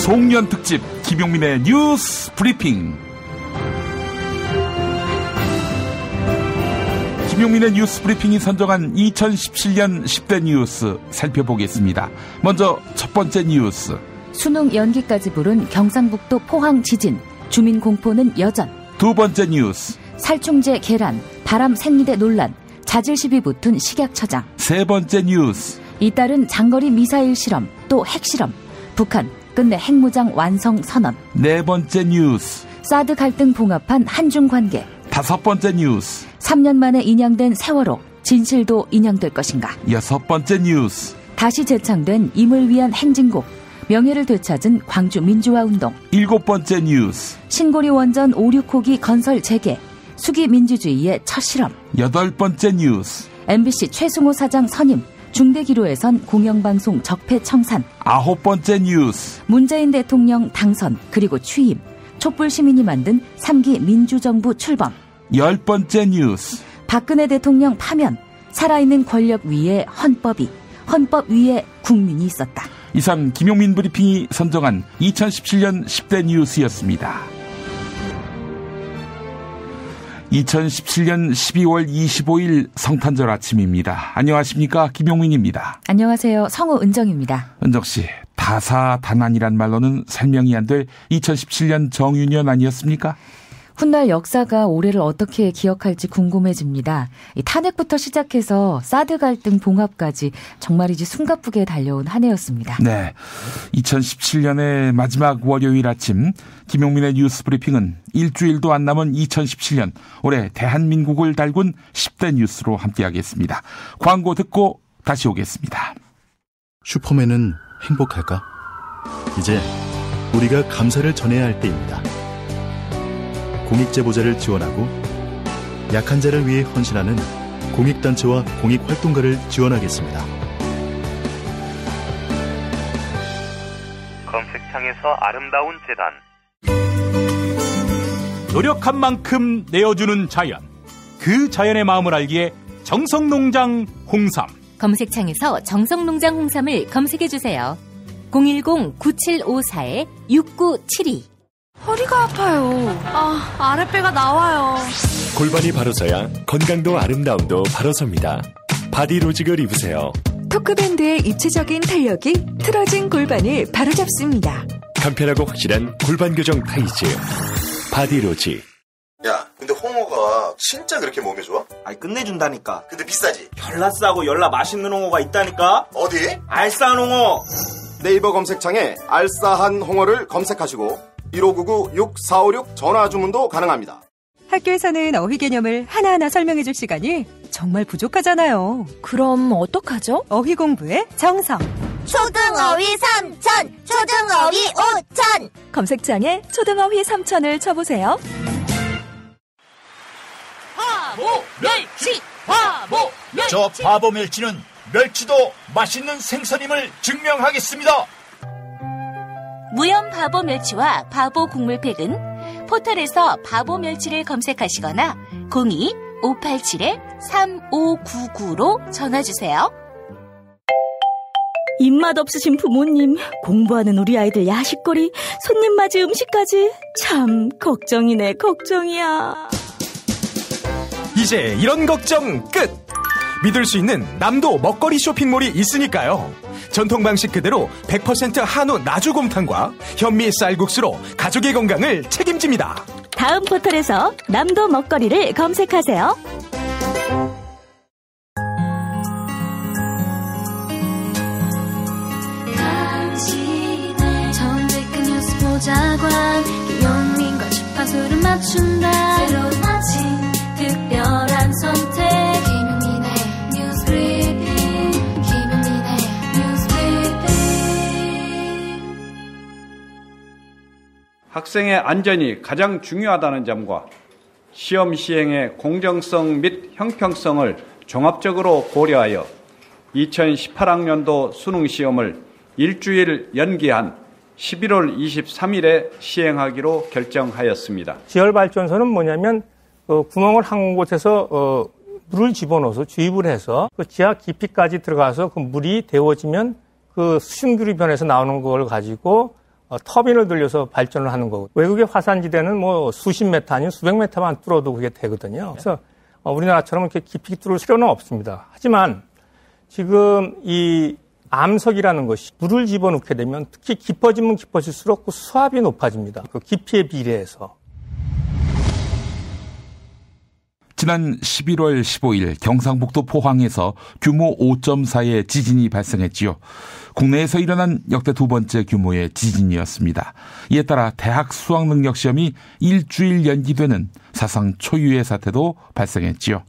송년 특집 김용민의 뉴스 브리핑. 김용민의 뉴스 브리핑이 선정한 2017년 10대 뉴스 살펴보겠습니다. 먼저 첫 번째 뉴스. 수능 연기까지 부른 경상북도 포항 지진, 주민 공포는 여전. 두 번째 뉴스. 살충제 계란, 바람 생리대 논란, 자질 시비 붙은 식약처장. 세 번째 뉴스. 이따른 장거리 미사일 실험, 또 핵실험. 북한 끝내 핵무장 완성 선언. 네 번째 뉴스. 사드 갈등 봉합한 한중 관계. 다섯 번째 뉴스. 3년 만에 인양된 세월호, 진실도 인양될 것인가. 여섯 번째 뉴스. 다시 재창된 임을 위한 행진곡, 명예를 되찾은 광주 민주화운동. 일곱 번째 뉴스. 신고리 원전 5, 6호기 건설 재개, 수기 민주주의의 첫 실험. 여덟 번째 뉴스. MBC 최승호 사장 선임, 중대기로에선 공영방송 적폐 청산. 아홉 번째 뉴스. 문재인 대통령 당선 그리고 취임, 촛불 시민이 만든 3기 민주정부 출범. 열 번째 뉴스. 박근혜 대통령 파면, 살아있는 권력 위에 헌법이, 헌법 위에 국민이 있었다. 이상 김용민 브리핑이 선정한 2017년 10대 뉴스였습니다. 2017년 12월 25일 성탄절 아침입니다. 안녕하십니까, 김용민입니다. 안녕하세요, 성우 은정입니다. 은정씨, 다사다난이란 말로는 설명이 안 될 2017년 정유년 아니었습니까? 훗날 역사가 올해를 어떻게 기억할지 궁금해집니다. 탄핵부터 시작해서 사드 갈등 봉합까지 정말이지 숨가쁘게 달려온 한 해였습니다. 네, 2017년의 마지막 월요일 아침 김용민의 뉴스 브리핑은 일주일도 안 남은 2017년 올해 대한민국을 달군 10대 뉴스로 함께하겠습니다. 광고 듣고 다시 오겠습니다. 슈퍼맨은 행복할까? 이제 우리가 감사를 전해야 할 때입니다. 공익제보자를 지원하고 약한 자를 위해 헌신하는 공익단체와 공익활동가를 지원하겠습니다. 검색창에서 아름다운 재단. 노력한 만큼 내어주는 자연, 그 자연의 마음을 알기에 정성농장 홍삼. 검색창에서 정성농장 홍삼을 검색해주세요. 010-9754-6972. 허리가 아파요. 아랫배가 나와요. 골반이 바로 서야 건강도 아름다움도 바로 섭니다. 바디로직을 입으세요. 토크밴드의 입체적인 탄력이 틀어진 골반을 바로잡습니다. 간편하고 확실한 골반 교정 타이즈 바디로직. 야, 근데 홍어가 진짜 그렇게 몸에 좋아? 아니, 끝내준다니까. 근데 비싸지? 열나 싸고 열나 맛있는 홍어가 있다니까. 어디? 알싸한 홍어. 네이버 검색창에 알싸한 홍어를 검색하시고 1599-6456 전화 주문도 가능합니다. 학교에서는 어휘 개념을 하나하나 설명해줄 시간이 정말 부족하잖아요. 그럼 어떡하죠? 어휘 공부의 정성. 초등어휘 3000, 초등어휘 5000. 검색창에 초등어휘 3000을 쳐보세요. 바보 멸치, 바보 멸치. 저 바보 멸치는 멸치도 맛있는 생선임을 증명하겠습니다. 무염 바보 멸치와 바보 국물팩은 포털에서 바보 멸치를 검색하시거나 02-587-3599로 전화주세요. 입맛 없으신 부모님, 공부하는 우리 아이들 야식거리, 손님 맞이 음식까지 참 걱정이네, 걱정이야. 이제 이런 걱정 끝! 믿을 수 있는 남도 먹거리 쇼핑몰이 있으니까요. 전통 방식 그대로 100% 한우 나주곰탕과 현미 쌀국수로 가족의 건강을 책임집니다. 다음 포털에서 남도 먹거리를 검색하세요. 당신의 정직한 뉴스 보자관, 김용민과 주파수를 맞춘다. 새로운 아침 특별한 선택, 김용민의 뉴스 브리핑. 김용민의 뉴스 브리핑. 학생의 안전이 가장 중요하다는 점과 시험 시행의 공정성 및 형평성을 종합적으로 고려하여 2018학년도 수능시험을 일주일 연기한 11월 23일에 시행하기로 결정하였습니다. 지열발전소는 뭐냐면 구멍을 한 곳에서 물을 집어넣어서 주입을 해서 그 지하 깊이까지 들어가서 그 물이 데워지면 그 수증기로 변해서 나오는 걸 가지고 터빈을 돌려서 발전을 하는 거고 외국의 화산지대는 뭐 수십 메타 아니면 수백 메타만 뚫어도 그게 되거든요. 그래서 우리나라처럼 이렇게 깊이 뚫을 필요는 없습니다. 하지만 지금 이 암석이라는 것이 물을 집어넣게 되면 특히 깊어지면 깊어질수록 그 수압이 높아집니다. 그 깊이에 비례해서. 지난 11월 15일 경상북도 포항에서 규모 5.4의 지진이 발생했지요. 국내에서 일어난 역대 두 번째 규모의 지진이었습니다. 이에 따라 대학 수학능력시험이 일주일 연기되는 사상 초유의 사태도 발생했지요.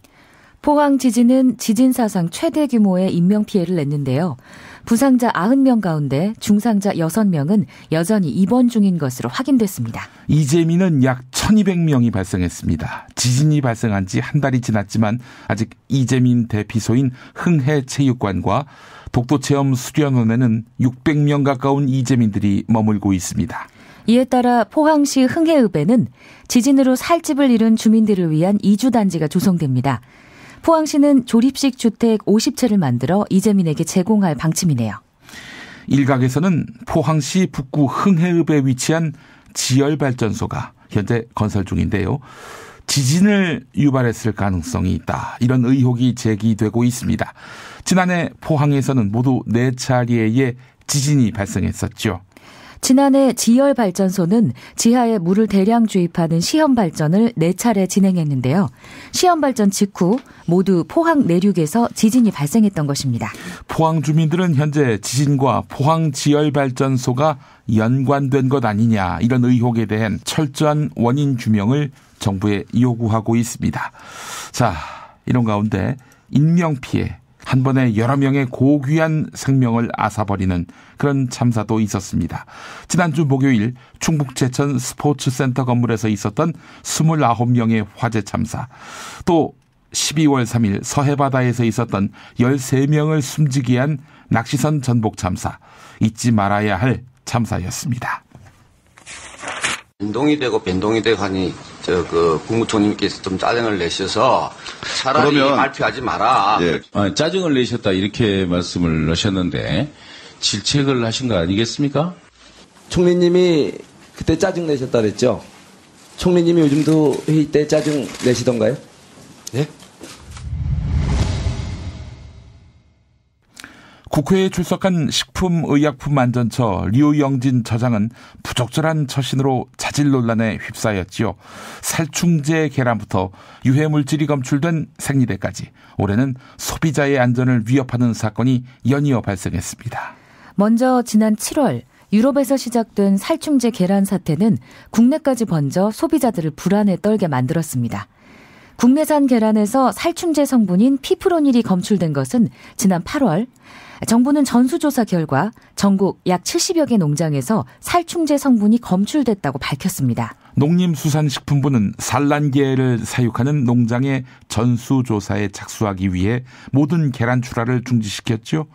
포항 지진은 지진 사상 최대 규모의 인명피해를 냈는데요. 부상자 90명 가운데 중상자 6명은 여전히 입원 중인 것으로 확인됐습니다. 이재민은 약 1200명이 발생했습니다. 지진이 발생한 지 한 달이 지났지만 아직 이재민 대피소인 흥해체육관과 독도체험 수련원에는 600명 가까운 이재민들이 머물고 있습니다. 이에 따라 포항시 흥해읍에는 지진으로 살집을 잃은 주민들을 위한 이주단지가 조성됩니다. 포항시는 조립식 주택 50채를 만들어 이재민에게 제공할 방침이네요. 일각에서는 포항시 북구 흥해읍에 위치한 지열발전소가 현재 건설 중인데요. 지진을 유발했을 가능성이 있다. 이런 의혹이 제기되고 있습니다. 지난해 포항에서는 모두 4차례의 지진이 발생했었죠. 지난해 지열발전소는 지하에 물을 대량 주입하는 시험발전을 4차례 진행했는데요. 시험발전 직후 모두 포항 내륙에서 지진이 발생했던 것입니다. 포항 주민들은 현재 지진과 포항 지열발전소가 연관된 것 아니냐 이런 의혹에 대한 철저한 원인 규명을 정부에 요구하고 있습니다. 자, 이런 가운데 인명피해, 한 번에 여러 명의 고귀한 생명을 앗아버리는 그런 참사도 있었습니다. 지난주 목요일 충북 제천 스포츠센터 건물에서 있었던 29명의 화재 참사, 또 12월 3일 서해바다에서 있었던 13명을 숨지게 한 낚시선 전복 참사, 잊지 말아야 할 참사였습니다. 변동이 되고 변동이 되고 하니 국무총리께서 좀 짜증을 내셔서 차라리 그러면 발표하지 마라. 예. 짜증을 내셨다 이렇게 말씀을 하셨는데 질책을 하신 거 아니겠습니까? 총리님이 그때 짜증 내셨다 그랬죠? 총리님이 요즘도 회의 때 짜증 내시던가요? 네? 국회에 출석한 식품의약품안전처 류영진 처장은 부적절한 처신으로 자질 논란에 휩싸였지요. 살충제 계란부터 유해물질이 검출된 생리대까지 올해는 소비자의 안전을 위협하는 사건이 연이어 발생했습니다. 먼저 지난 7월 유럽에서 시작된 살충제 계란 사태는 국내까지 번져 소비자들을 불안에 떨게 만들었습니다. 국내산 계란에서 살충제 성분인 피프로닐이 검출된 것은 지난 8월, 정부는 전수조사 결과 전국 약 70여 개 농장에서 살충제 성분이 검출됐다고 밝혔습니다. 농림수산식품부는 산란계를 사육하는 농장의 전수조사에 착수하기 위해 모든 계란 출하를 중지시켰죠.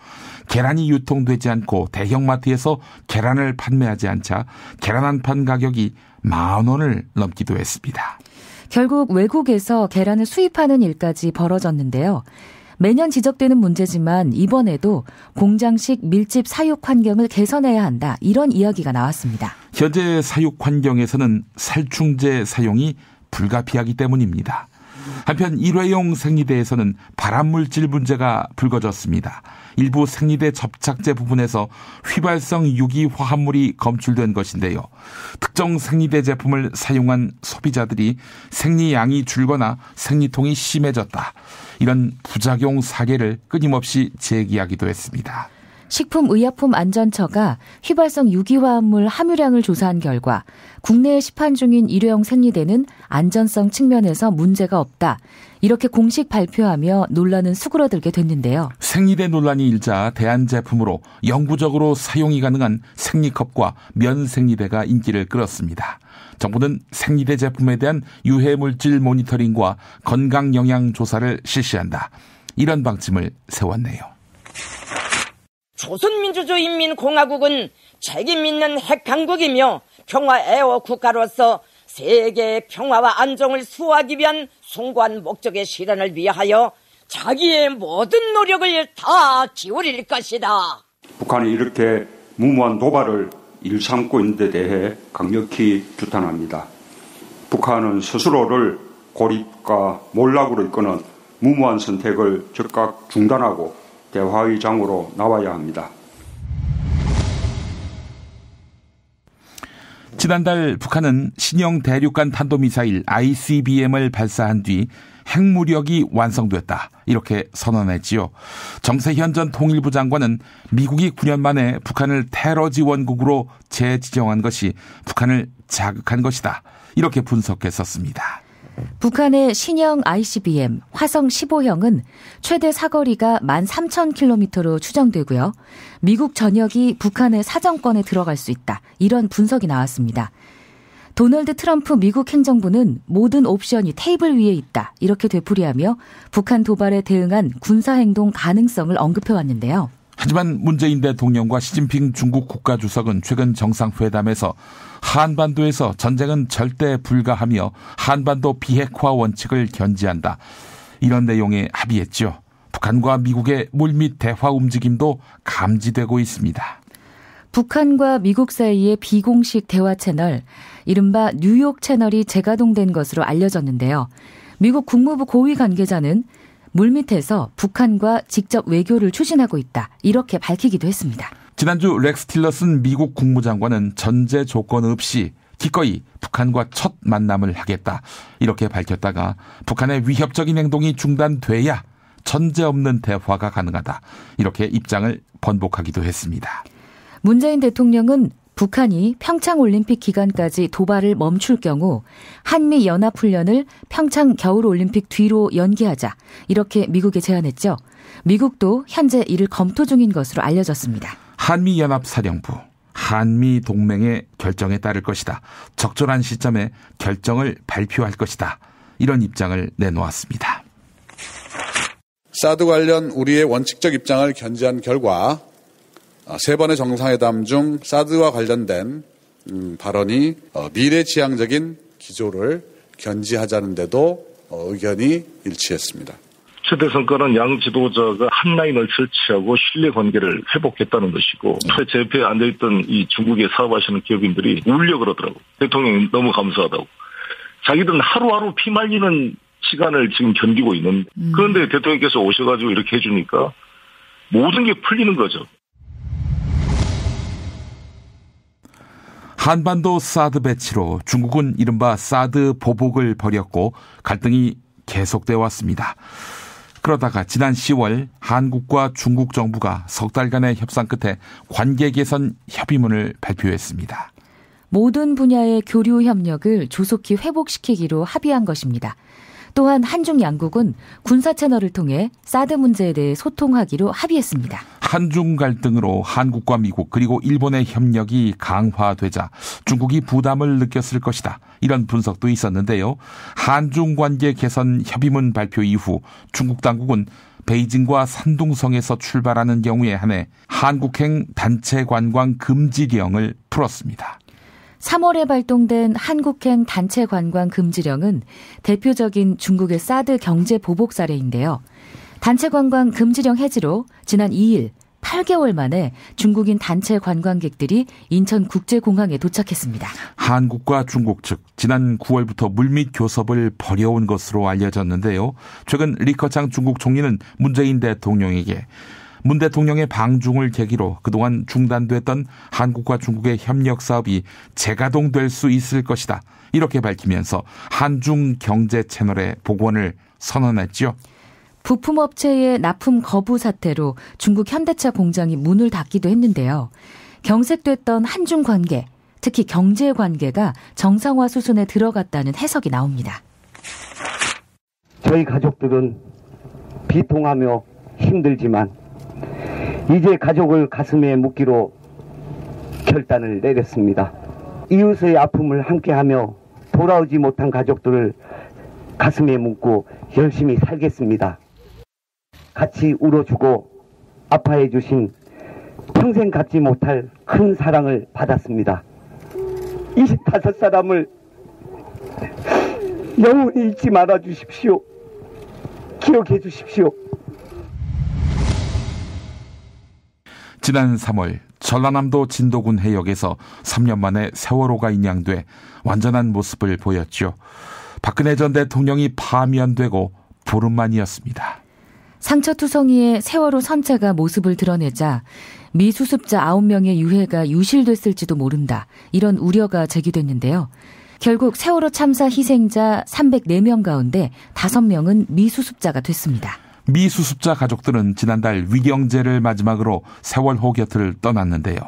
계란이 유통되지 않고 대형마트에서 계란을 판매하지 않자 계란 한 판 가격이 10,000원을 넘기도 했습니다. 결국 외국에서 계란을 수입하는 일까지 벌어졌는데요. 매년 지적되는 문제지만 이번에도 공장식 밀집 사육 환경을 개선해야 한다. 이런 이야기가 나왔습니다. 현재 사육 환경에서는 살충제 사용이 불가피하기 때문입니다. 한편 일회용 생리대에서는 발암물질 문제가 불거졌습니다. 일부 생리대 접착제 부분에서 휘발성 유기 화합물이 검출된 것인데요. 특정 생리대 제품을 사용한 소비자들이 생리양이 줄거나 생리통이 심해졌다. 이런 부작용 사례를 끊임없이 제기하기도 했습니다. 식품의약품안전처가 휘발성 유기화합물 함유량을 조사한 결과 국내에 시판 중인 일회용 생리대는 안전성 측면에서 문제가 없다. 이렇게 공식 발표하며 논란은 수그러들게 됐는데요. 생리대 논란이 일자 대안제품으로 영구적으로 사용이 가능한 생리컵과 면 생리대가 인기를 끌었습니다. 정부는 생리대 제품에 대한 유해물질 모니터링과 건강영양조사를 실시한다. 이런 방침을 세웠네요. 조선민주주의인민공화국은 책임 있는 핵강국이며 평화애호 국가로서 세계의 평화와 안정을 수호하기 위한 숭고한 목적의 실현을 위하여 자기의 모든 노력을 다 기울일 것이다. 북한이 이렇게 무모한 도발을 일 삼고 있는 데 대해 강력히 규탄합니다. 북한은 스스로를 고립과 몰락으로 이끄는 무모한 선택을 즉각 중단하고 대화의 장으로 나와야 합니다. 지난달 북한은 신형 대륙간 탄도미사일 ICBM을 발사한 뒤 핵무력이 완성됐다, 이렇게 선언했지요. 정세현 전 통일부 장관은 미국이 9년 만에 북한을 테러 지원국으로 재지정한 것이 북한을 자극한 것이다, 이렇게 분석했었습니다. 북한의 신형 ICBM 화성 15형은 최대 사거리가 13,000km로 추정되고요. 미국 전역이 북한의 사정권에 들어갈 수 있다, 이런 분석이 나왔습니다. 도널드 트럼프 미국 행정부는 모든 옵션이 테이블 위에 있다, 이렇게 되풀이하며 북한 도발에 대응한 군사행동 가능성을 언급해왔는데요. 하지만 문재인 대통령과 시진핑 중국 국가주석은 최근 정상회담에서 한반도에서 전쟁은 절대 불가하며 한반도 비핵화 원칙을 견지한다, 이런 내용에 합의했죠. 북한과 미국의 물밑 대화 움직임도 감지되고 있습니다. 북한과 미국 사이의 비공식 대화 채널, 이른바 뉴욕 채널이 재가동된 것으로 알려졌는데요. 미국 국무부 고위 관계자는 물밑에서 북한과 직접 외교를 추진하고 있다, 이렇게 밝히기도 했습니다. 지난주 렉스 틸러슨 미국 국무장관은 전제 조건 없이 기꺼이 북한과 첫 만남을 하겠다, 이렇게 밝혔다가 북한의 위협적인 행동이 중단돼야 전제 없는 대화가 가능하다, 이렇게 입장을 번복하기도 했습니다. 문재인 대통령은 북한이 평창올림픽 기간까지 도발을 멈출 경우 한미연합훈련을 평창 겨울올림픽 뒤로 연기하자, 이렇게 미국에 제안했죠. 미국도 현재 이를 검토 중인 것으로 알려졌습니다. 한미연합사령부, 한미동맹의 결정에 따를 것이다, 적절한 시점에 결정을 발표할 것이다, 이런 입장을 내놓았습니다. 사드 관련 우리의 원칙적 입장을 견지한 결과 3번의 정상회담 중 사드와 관련된 발언이 미래지향적인 기조를 견지하자는 데도 의견이 일치했습니다. 최대 성과는 양 지도자가 한 라인을 설치하고 신뢰관계를 회복했다는 것이고, 제 옆에 앉아있던 이 중국에 사업하시는 기업인들이 울려 그러더라고. 대통령이 너무 감사하다고. 자기들은 하루하루 피 말리는 시간을 지금 견디고 있는, 그런데 대통령께서 오셔가지고 이렇게 해주니까 모든 게 풀리는 거죠. 한반도 사드 배치로 중국은 이른바 사드 보복을 벌였고 갈등이 계속되어 왔습니다. 그러다가 지난 10월 한국과 중국 정부가 석 달간의 협상 끝에 관계 개선 협의문을 발표했습니다. 모든 분야의 교류 협력을 조속히 회복시키기로 합의한 것입니다. 또한 한중 양국은 군사 채널을 통해 사드 문제에 대해 소통하기로 합의했습니다. 한중 갈등으로 한국과 미국 그리고 일본의 협력이 강화되자 중국이 부담을 느꼈을 것이다, 이런 분석도 있었는데요. 한중 관계 개선 협의문 발표 이후 중국 당국은 베이징과 산둥성에서 출발하는 경우에 한해 한국행 단체 관광 금지령을 풀었습니다. 3월에 발동된 한국행 단체 관광 금지령은 대표적인 중국의 사드 경제 보복 사례인데요. 단체 관광 금지령 해지로 지난 2일 8개월 만에 중국인 단체 관광객들이 인천국제공항에 도착했습니다. 한국과 중국 측 지난 9월부터 물밑 교섭을 벌여온 것으로 알려졌는데요. 최근 리커창 중국 총리는 문재인 대통령에게 문 대통령의 방중을 계기로 그동안 중단됐던 한국과 중국의 협력 사업이 재가동될 수 있을 것이다, 이렇게 밝히면서 한중 경제 채널의 복원을 선언했죠. 부품업체의 납품 거부 사태로 중국 현대차 공장이 문을 닫기도 했는데요. 경색됐던 한중 관계, 특히 경제 관계가 정상화 수순에 들어갔다는 해석이 나옵니다. 저희 가족들은 비통하며 힘들지만 이제 가족을 가슴에 묻기로 결단을 내렸습니다. 이웃의 아픔을 함께하며 돌아오지 못한 가족들을 가슴에 묻고 열심히 살겠습니다. 같이 울어주고 아파해 주신 평생 갖지 못할 큰 사랑을 받았습니다. 25사람을 영원히 잊지 말아 주십시오. 기억해 주십시오. 지난 3월 전라남도 진도군 해역에서 3년 만에 세월호가 인양돼 완전한 모습을 보였죠. 박근혜 전 대통령이 파면되고 보름 만이었습니다. 상처투성이의 세월호 선체가 모습을 드러내자 미수습자 9명의 유해가 유실됐을지도 모른다. 이런 우려가 제기됐는데요. 결국 세월호 참사 희생자 304명 가운데 5명은 미수습자가 됐습니다. 미수습자 가족들은 지난달 위경제를 마지막으로 세월호 곁을 떠났는데요.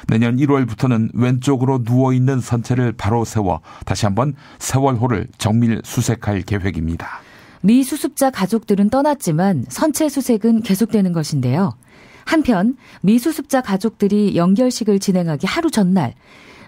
내년 1월부터는 왼쪽으로 누워있는 선체를 바로 세워 다시 한번 세월호를 정밀 수색할 계획입니다. 미수습자 가족들은 떠났지만 선체 수색은 계속되는 것인데요. 한편 미수습자 가족들이 연결식을 진행하기 하루 전날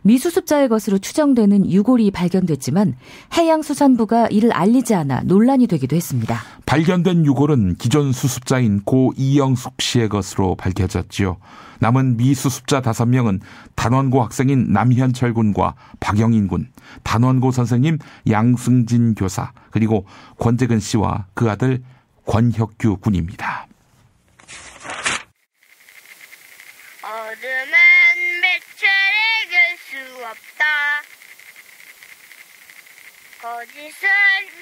미수습자의 것으로 추정되는 유골이 발견됐지만 해양수산부가 이를 알리지 않아 논란이 되기도 했습니다. 발견된 유골은 기존 수습자인 고 이영숙 씨의 것으로 밝혀졌지요. 남은 미수습자 5명은 단원고 학생인 남현철 군과 박영인 군, 단원고 선생님 양승진 교사, 그리고 권재근 씨와 그 아들 권혁규 군입니다. 어둠은 빛을 이길 수 없다. 거짓은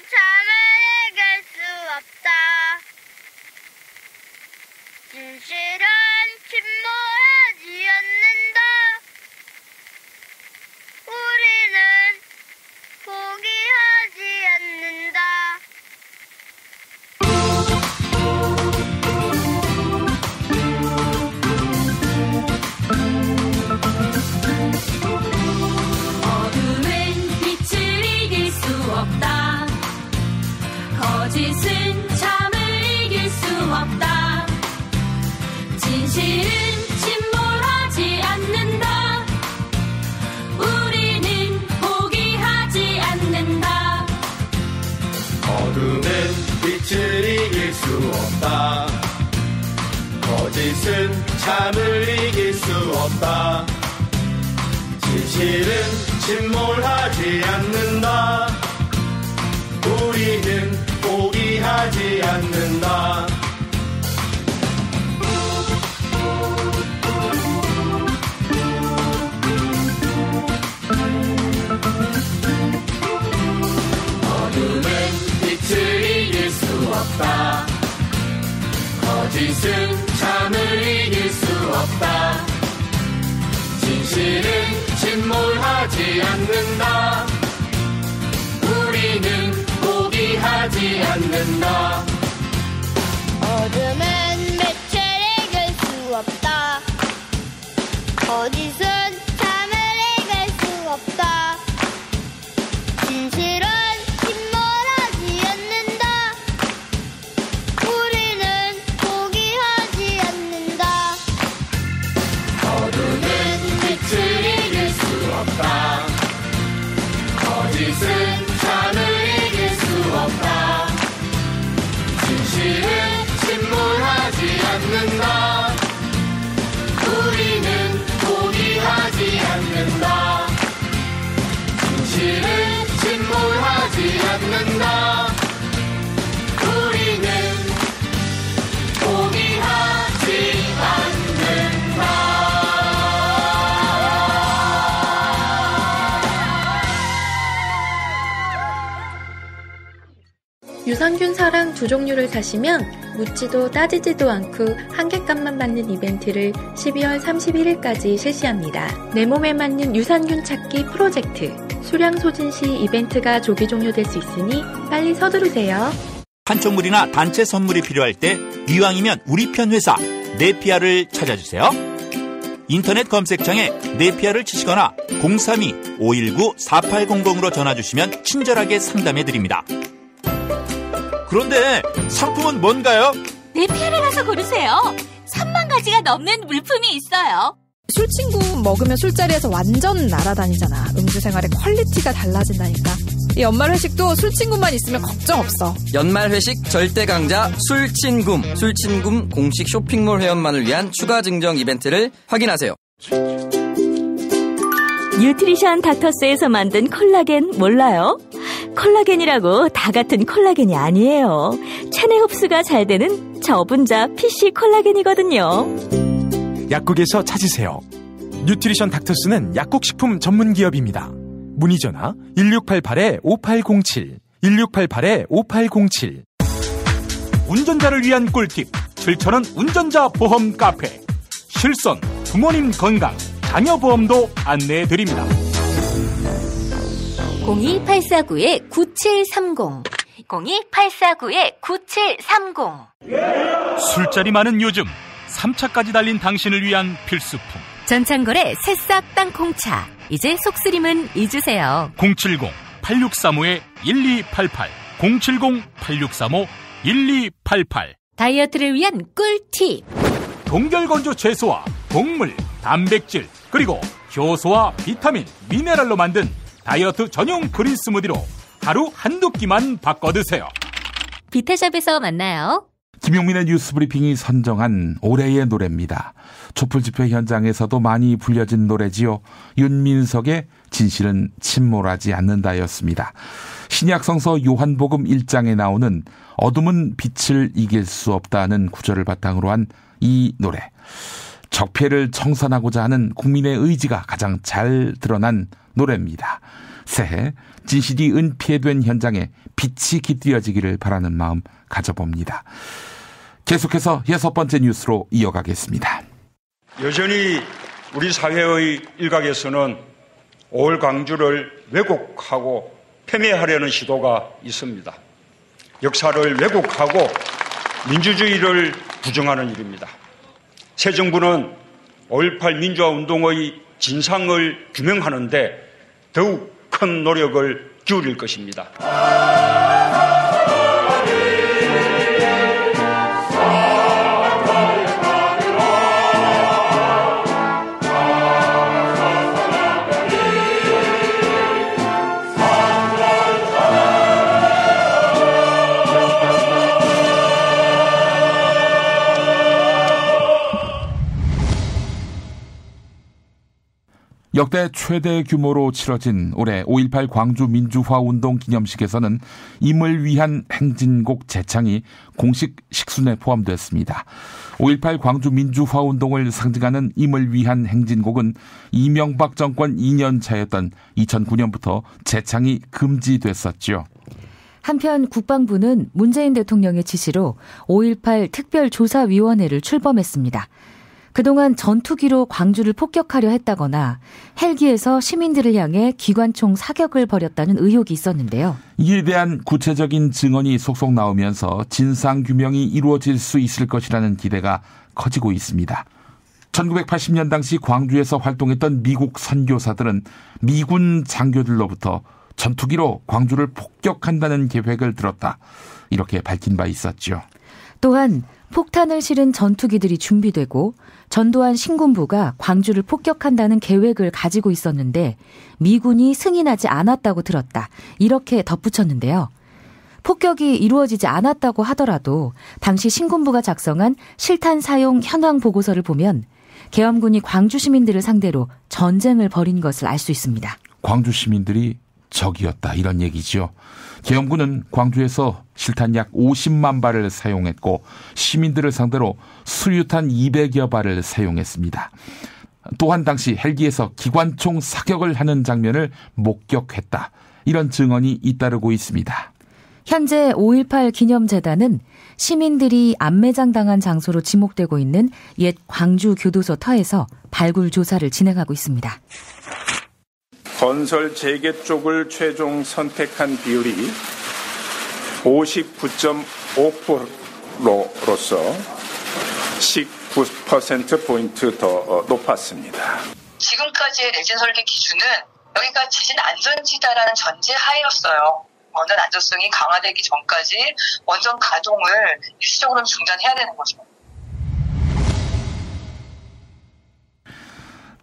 참을 이길 수 없다. 진실은 침몰하지 않는다. 우리는 포기하지 않는다. 거짓은 참을 이길 수 없다. 진실은 침몰하지 않는다. 우리는 포기하지 않는다. 어둠은 빛을 이길 수 없다. 거짓은 참을 이길 수 없다. 진실은 침몰하지 않는다. 우리는 포기하지 않는다. 어둠은 빛을 이길 수 없다. 거짓은 참을 이길 수 없다. 진실은 침몰하지 않는다. 우리는 포기하지 않는다. 어둠은 빛을 이길 수 없다. 거짓은 참을 이길 수 없다. 진실은 침몰하지 않는다. 우리는 포기하지 않는다. 어둠은 빛을 이길 수 없다. 거짓은 참을 이길 수 없다. 진실은 침몰하지 않는다. 우리는 포기하지 않는다. 진실은 침몰하지 않는다. 우리는 포기하지 않는다. 유산균 사랑 2종류를 사시면 묻지도 따지지도 않고 한 객값만 받는 이벤트를 12월 31일까지 실시합니다. 내 몸에 맞는 유산균 찾기 프로젝트. 수량 소진 시 이벤트가 조기 종료될 수 있으니 빨리 서두르세요. 판촉물이나 단체 선물이 필요할 때 이왕이면 우리 편 회사 네피아를 찾아주세요. 인터넷 검색창에 네피아를 치시거나 032-519-4800으로 전화주시면 친절하게 상담해드립니다. 그런데 상품은 뭔가요? 네피아를 가서 고르세요. 3만 가지가 넘는 물품이 있어요. 술친구 먹으면 술자리에서 완전 날아다니잖아. 음주생활의 퀄리티가 달라진다니까. 이 연말 회식도 술친구만 있으면 걱정 없어. 연말 회식 절대 강자 술친굼. 술친굼 공식 쇼핑몰 회원만을 위한 추가 증정 이벤트를 확인하세요. 뉴트리션 닥터스에서 만든 콜라겐 몰라요? 콜라겐이라고 다 같은 콜라겐이 아니에요. 체내 흡수가 잘 되는 저분자 PC 콜라겐이거든요. 약국에서 찾으세요. 뉴트리션 닥터스는 약국식품 전문기업입니다. 문의전화 1688-5807 1688-5807. 운전자를 위한 꿀팁 7,000원 운전자 보험 카페. 실손, 부모님 건강, 자녀 보험도 안내해드립니다. 02849-9730 02849-9730. 술자리 많은 요즘 3차까지 달린 당신을 위한 필수품 전창걸의 새싹 땅콩차. 이제 속쓰림은 잊으세요. 070-8635-1288 070-8635-1288. 다이어트를 위한 꿀팁. 동결건조 채소와 곡물, 단백질, 그리고 효소와 비타민, 미네랄로 만든 다이어트 전용 그린 스무디로 하루 한두 끼만 바꿔 드세요. 비타샵에서 만나요. 김용민의 뉴스브리핑이 선정한 올해의 노래입니다. 촛불 집회 현장에서도 많이 불려진 노래지요. 윤민석의 진실은 침몰하지 않는다였습니다. 신약성서 요한복음 1장에 나오는 어둠은 빛을 이길 수 없다는 구절을 바탕으로 한 이 노래. 적폐를 청산하고자 하는 국민의 의지가 가장 잘 드러난 노래입니다. 새해 진실이 은폐된 현장에 빛이 깃들여지기를 바라는 마음 가져봅니다. 계속해서 6번째 뉴스로 이어가겠습니다. 여전히 우리 사회의 일각에서는 5월 광주를 왜곡하고 폄훼하려는 시도가 있습니다. 역사를 왜곡하고 민주주의를 부정하는 일입니다. 새 정부는 5.18 민주화 운동의 진상을 규명하는 데 더욱 큰 노력을 기울일 것입니다. 역대 최대 규모로 치러진 올해 5.18 광주 민주화 운동 기념식에서는 임을 위한 행진곡 재창이 공식 식순에 포함됐습니다. 5.18 광주 민주화 운동을 상징하는 임을 위한 행진곡은 이명박 정권 2년 차였던 2009년부터 재창이 금지됐었죠. 한편 국방부는 문재인 대통령의 지시로 5.18 특별조사위원회를 출범했습니다. 그동안 전투기로 광주를 폭격하려 했다거나 헬기에서 시민들을 향해 기관총 사격을 벌였다는 의혹이 있었는데요. 이에 대한 구체적인 증언이 속속 나오면서 진상규명이 이루어질 수 있을 것이라는 기대가 커지고 있습니다. 1980년 당시 광주에서 활동했던 미국 선교사들은 미군 장교들로부터 전투기로 광주를 폭격한다는 계획을 들었다. 이렇게 밝힌 바 있었죠. 또한 폭탄을 실은 전투기들이 준비되고 전두환 신군부가 광주를 폭격한다는 계획을 가지고 있었는데 미군이 승인하지 않았다고 들었다. 이렇게 덧붙였는데요. 폭격이 이루어지지 않았다고 하더라도 당시 신군부가 작성한 실탄 사용 현황 보고서를 보면 계엄군이 광주 시민들을 상대로 전쟁을 벌인 것을 알 수 있습니다. 광주 시민들이 적이었다 이런 얘기죠. 계엄군은 광주에서 실탄 약 50만 발을 사용했고 시민들을 상대로 수류탄 200여 발을 사용했습니다. 또한 당시 헬기에서 기관총 사격을 하는 장면을 목격했다. 이런 증언이 잇따르고 있습니다. 현재 5.18 기념재단은 시민들이 암매장당한 장소로 지목되고 있는 옛 광주 교도소 터에서 발굴 조사를 진행하고 있습니다. 건설 재개 쪽을 최종 선택한 비율이 59.5%로서 19%포인트 더 높았습니다. 지금까지의 내진 설계 기준은 여기가 지진 안전지대라는 전제 하에였어요. 원전 안전성이 강화되기 전까지 원전 가동을 일시적으로 중단해야 되는 거죠.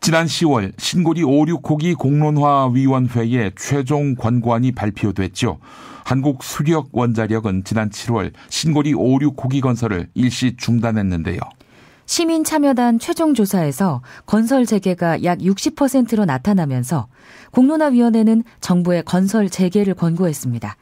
지난 10월 신고리 5.6호기 공론화위원회의 최종 권고안이 발표됐죠. 한국수력원자력은 지난 7월 신고리 5.6호기 건설을 일시 중단했는데요. 시민참여단 최종 조사에서 건설 재개가 약 60%로 나타나면서 공론화위원회는 정부의 건설 재개를 권고했습니다.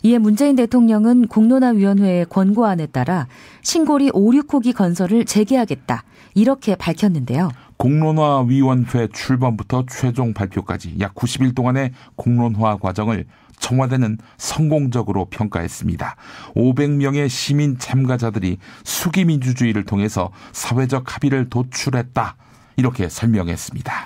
이에 문재인 대통령은 공론화위원회의 권고안에 따라 신고리 5, 6호기 건설을 재개하겠다. 이렇게 밝혔는데요. 공론화위원회 출범부터 최종 발표까지 약 90일 동안의 공론화 과정을 청와대는 성공적으로 평가했습니다. 500명의 시민 참가자들이 수기민주주의를 통해서 사회적 합의를 도출했다. 이렇게 설명했습니다.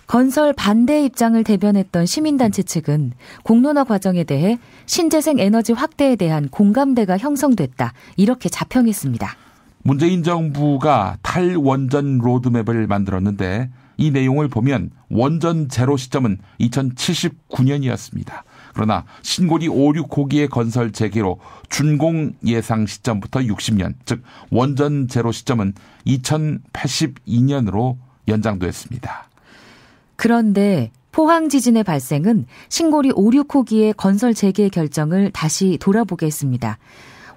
건설 반대 입장을 대변했던 시민단체 측은 공론화 과정에 대해 신재생 에너지 확대에 대한 공감대가 형성됐다. 이렇게 자평했습니다. 문재인 정부가 탈원전 로드맵을 만들었는데 이 내용을 보면 원전 제로 시점은 2079년이었습니다. 그러나 신고리 5, 6호기의 건설 재개로 준공 예상 시점부터 60년, 즉 원전 제로 시점은 2082년으로 연장됐습니다. 그런데 포항 지진의 발생은 신고리 5, 6호기의 건설 재개 결정을 다시 돌아보게 했습니다.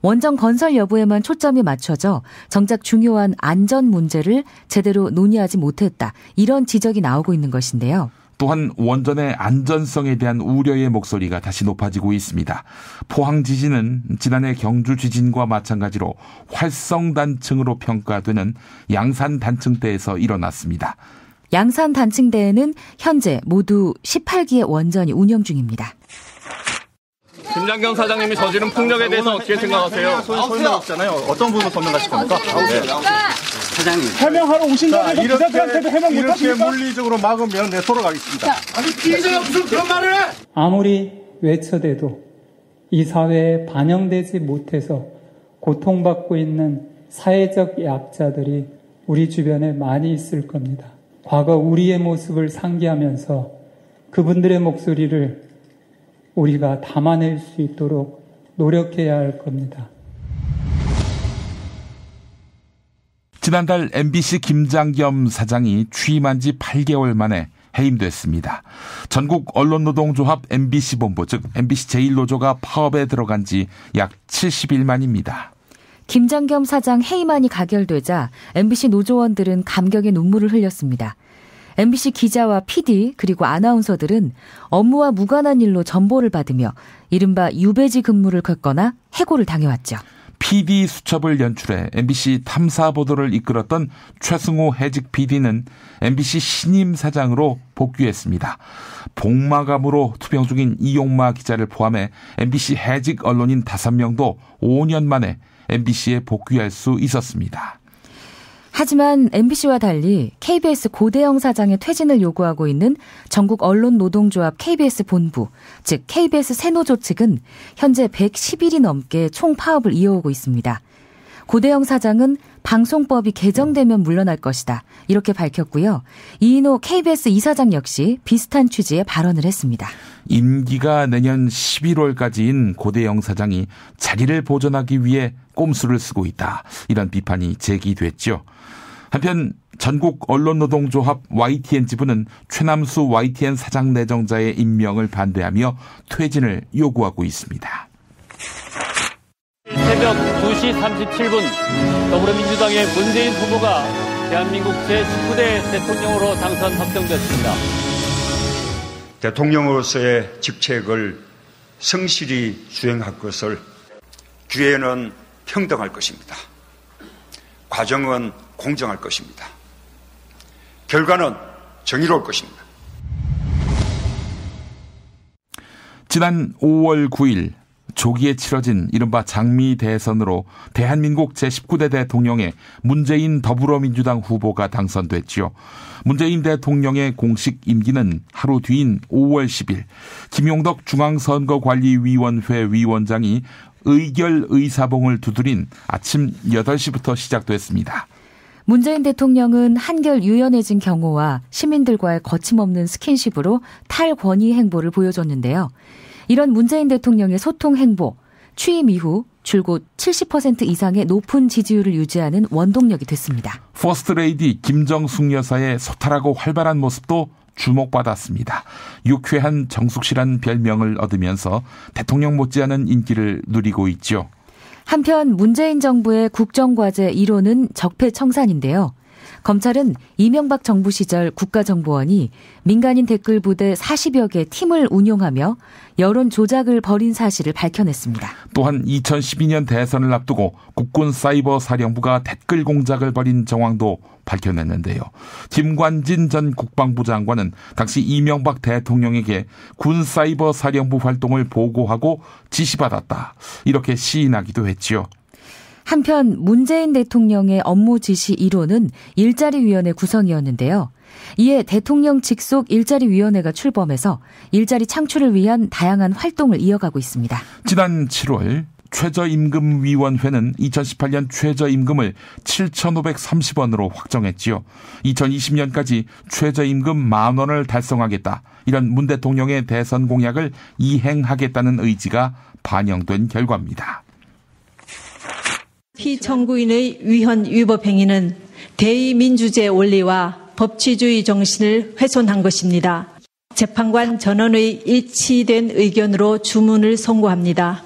원전 건설 여부에만 초점이 맞춰져 정작 중요한 안전 문제를 제대로 논의하지 못했다. 이런 지적이 나오고 있는 것인데요. 또한 원전의 안전성에 대한 우려의 목소리가 다시 높아지고 있습니다. 포항 지진은 지난해 경주 지진과 마찬가지로 활성단층으로 평가되는 양산단층대에서 일어났습니다. 양산단층대에는 현재 모두 18기의 원전이 운영 중입니다. 김장겸 사장님이 저지른 폭력에 대해서 어떻게 생각하세요? 설명 없잖아요. 어떤 부분을 설명하실 겁니까? 네. 사장님. 해명하러 오신 거에서 기자들한테도 해명 못하십니까? 이렇게 물리적으로 막으면 내 돌아가겠습니다. 아니 피의자가 무슨 그런 말을 해? 아무리 외쳐대도 이 사회에 반영되지 못해서 고통받고 있는 사회적 약자들이 우리 주변에 많이 있을 겁니다. 과거 우리의 모습을 상기하면서 그분들의 목소리를 우리가 담아낼 수 있도록 노력해야 할 겁니다. 지난달 MBC 김장겸 사장이 취임한 지 8개월 만에 해임됐습니다. 전국 언론노동조합 MBC 본부, 즉 MBC 제1노조가 파업에 들어간 지 약 70일 만입니다. 김장겸 사장 해임안이 가결되자 MBC 노조원들은 감격의 눈물을 흘렸습니다. MBC 기자와 PD 그리고 아나운서들은 업무와 무관한 일로 전보를 받으며 이른바 유배지 근무를 겪거나 해고를 당해왔죠. PD 수첩을 연출해 MBC 탐사 보도를 이끌었던 최승호 해직 PD는 MBC 신임 사장으로 복귀했습니다. 복마감으로 투병 중인 이용마 기자를 포함해 MBC 해직 언론인 5명도 5년 만에 MBC에 복귀할 수 있었습니다. 하지만 MBC와 달리 KBS 고대영 사장의 퇴진을 요구하고 있는 전국 언론노동조합 KBS 본부, 즉 KBS 새노조 측은 현재 110일이 넘게 총파업을 이어오고 있습니다. 고대영 사장은 방송법이 개정되면 물러날 것이다. 이렇게 밝혔고요. 이인호 KBS 이사장 역시 비슷한 취지의 발언을 했습니다. 임기가 내년 11월까지인 고대영 사장이 자리를 보존하기 위해 꼼수를 쓰고 있다. 이런 비판이 제기됐죠. 한편 전국 언론노동조합 YTN 지부는 최남수 YTN 사장 내정자의 임명을 반대하며 퇴진을 요구하고 있습니다. 새벽 2시 37분 더불어민주당의 문재인 후보가 대한민국 제19대 대통령으로 당선 확정됐습니다. 대통령으로서의 직책을 성실히 수행할 것을 기회는 평등할 것입니다. 과정은 공정할 것입니다. 결과는 정의로울 것입니다. 지난 5월 9일 조기에 치러진 이른바 장미 대선으로 대한민국 제19대 대통령에 문재인 더불어민주당 후보가 당선됐지요. 문재인 대통령의 공식 임기는 하루 뒤인 5월 10일 김용덕 중앙선거관리위원회 위원장이 의결 의사봉을 두드린 아침 8시부터 시작됐습니다. 문재인 대통령은 한결 유연해진 경호와 시민들과의 거침없는 스킨십으로 탈권위 행보를 보여줬는데요. 이런 문재인 대통령의 소통 행보, 취임 이후 줄곧 70% 이상의 높은 지지율을 유지하는 원동력이 됐습니다. 퍼스트레이디 김정숙 여사의 소탈하고 활발한 모습도 주목받았습니다. 유쾌한 정숙씨란 별명을 얻으면서 대통령 못지않은 인기를 누리고 있죠. 한편 문재인 정부의 국정과제 1호는 적폐청산인데요. 검찰은 이명박 정부 시절 국가정보원이 민간인 댓글 부대 40여 개 팀을 운용하며 여론 조작을 벌인 사실을 밝혀냈습니다. 또한 2012년 대선을 앞두고 국군 사이버 사령부가 댓글 공작을 벌인 정황도 밝혀냈는데요. 김관진 전 국방부 장관은 당시 이명박 대통령에게 군 사이버 사령부 활동을 보고하고 지시받았다, 이렇게 시인하기도 했지요. 한편 문재인 대통령의 업무 지시 1호는 일자리위원회 구성이었는데요. 이에 대통령 직속 일자리위원회가 출범해서 일자리 창출을 위한 다양한 활동을 이어가고 있습니다. 지난 7월 최저임금위원회는 2018년 최저임금을 7,530원으로 확정했지요. 2020년까지 최저임금 10,000원을 달성하겠다, 이런 문 대통령의 대선 공약을 이행하겠다는 의지가 반영된 결과입니다. 피청구인의 위헌 위법 행위는 대의민주주의 원리와 법치주의 정신을 훼손한 것입니다. 재판관 전원의 일치된 의견으로 주문을 선고합니다.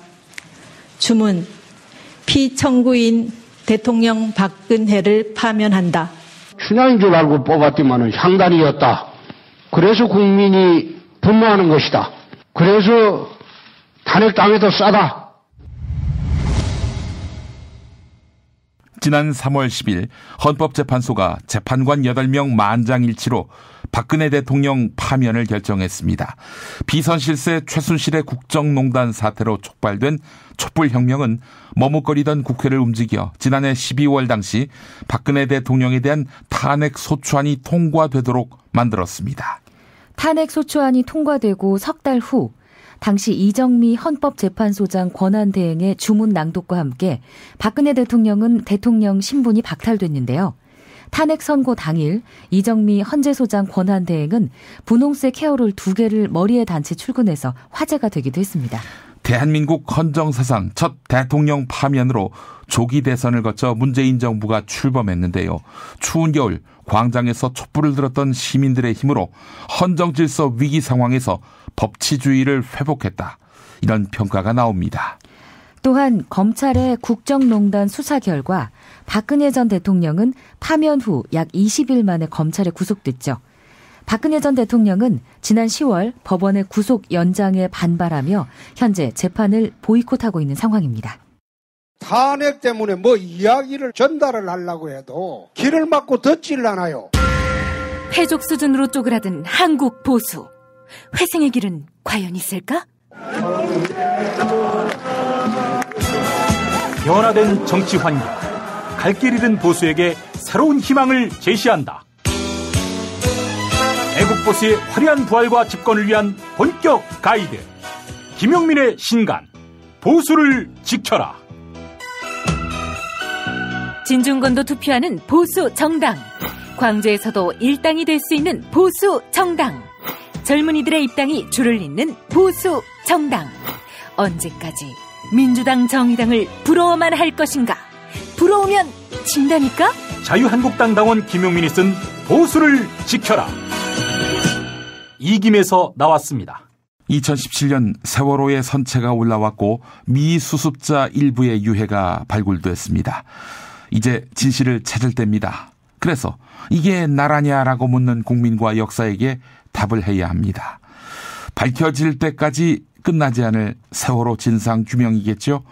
주문, 피청구인 대통령 박근혜를 파면한다. 춘향인 줄 알고 뽑았더니만 향단이었다. 그래서 국민이 분노하는 것이다. 그래서 탄핵당해도 싸다. 지난 3월 10일 헌법재판소가 재판관 8명 만장일치로 박근혜 대통령 파면을 결정했습니다. 비선실세 최순실의 국정농단 사태로 촉발된 촛불혁명은 머뭇거리던 국회를 움직여 지난해 12월 당시 박근혜 대통령에 대한 탄핵소추안이 통과되도록 만들었습니다. 탄핵소추안이 통과되고 석 달 후 당시 이정미 헌법재판소장 권한대행의 주문 낭독과 함께 박근혜 대통령은 대통령 신분이 박탈됐는데요. 탄핵 선고 당일 이정미 헌재소장 권한대행은 분홍색 헤어롤 2개를 머리에 단 채 출근해서 화제가 되기도 했습니다. 대한민국 헌정사상 첫 대통령 파면으로 조기 대선을 거쳐 문재인 정부가 출범했는데요. 추운 겨울 광장에서 촛불을 들었던 시민들의 힘으로 헌정질서 위기 상황에서 법치주의를 회복했다, 이런 평가가 나옵니다. 또한 검찰의 국정농단 수사 결과 박근혜 전 대통령은 파면 후 약 20일 만에 검찰에 구속됐죠. 박근혜 전 대통령은 지난 10월 법원의 구속 연장에 반발하며 현재 재판을 보이콧하고 있는 상황입니다. 탄핵 때문에 뭐 이야기를 전달을 하려고 해도 길을 막고 듣질라나요. 패족 수준으로 쪼그라든 한국 보수. 회생의 길은 과연 있을까? 변화된 정치 환경, 갈 길 잃은 보수에게 새로운 희망을 제시한다. 애국보수의 화려한 부활과 집권을 위한 본격 가이드, 김용민의 신간, 보수를 지켜라. 진중권도 투표하는 보수 정당, 광주에서도 일당이 될 수 있는 보수 정당, 젊은이들의 입당이 줄을 잇는 보수 정당. 언제까지 민주당 정의당을 부러워만 할 것인가? 부러우면 진다니까? 자유한국당 당원 김용민이 쓴 보수를 지켜라. 이김에서 나왔습니다. 2017년 세월호의 선체가 올라왔고 미수습자 일부의 유해가 발굴됐습니다. 이제 진실을 찾을 때입니다. 그래서 이게 나라냐라고 묻는 국민과 역사에게 답을 해야 합니다. 밝혀질 때까지 끝나지 않을 세월호 진상 규명이겠죠.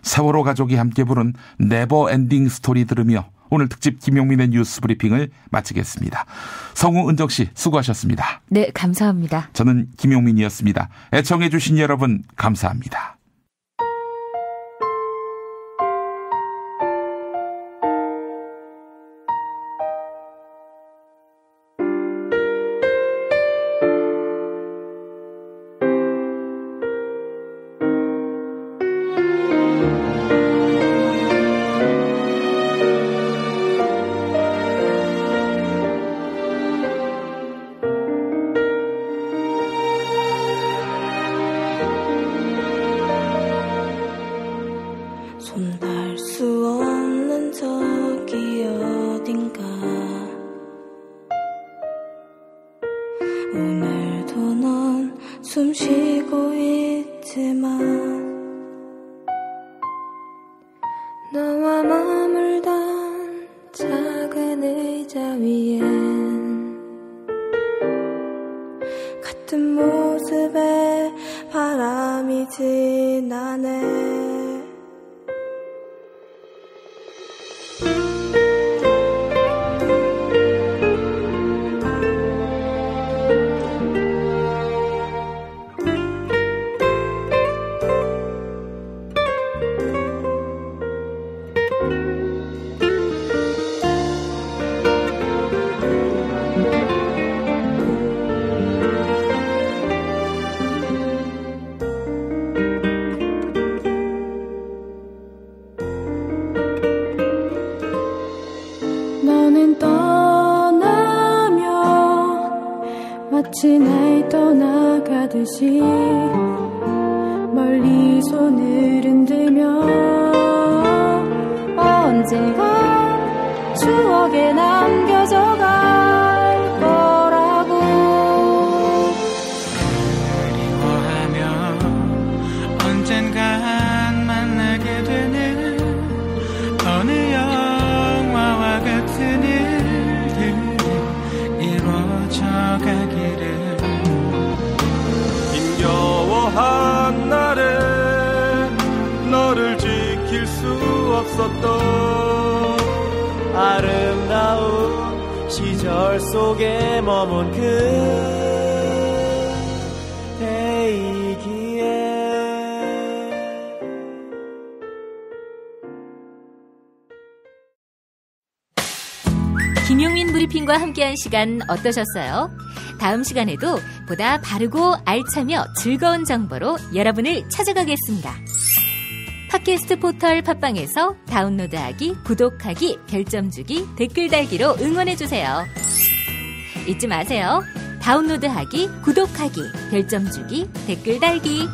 세월호 가족이 함께 부른 네버 엔딩 스토리 들으며 오늘 특집 김용민의 뉴스 브리핑을 마치겠습니다. 성우 은정 씨 수고하셨습니다. 네, 감사합니다. 저는 김용민이었습니다. 애청해 주신 여러분 감사합니다. 손댈 수 없는 저기 어딘가 오늘도 넌 숨쉬고 있지만 너와 머물던 작은 의자 든 모습에 바람이 지나네. 너는 떠나면 마치 날 떠나가듯이 멀리 손을 흔들며 언젠가 추억에 남겨져 갈 거라고. 그리워하며 언젠간 만나게 되는 어느 영화와 같은 일들이 이루어져 가기를. 힘겨워한 날에 너를 지킬 수 없었던 아름다운 시절 속에 머문 그대이기에. 김용민 브리핑과 함께한 시간 어떠셨어요? 다음 시간에도 보다 바르고 알차며 즐거운 정보로 여러분을 찾아가겠습니다. 팟캐스트 포털 팟빵에서 다운로드하기, 구독하기, 별점 주기, 댓글 달기로 응원해주세요. 잊지 마세요. 다운로드하기, 구독하기, 별점 주기, 댓글 달기.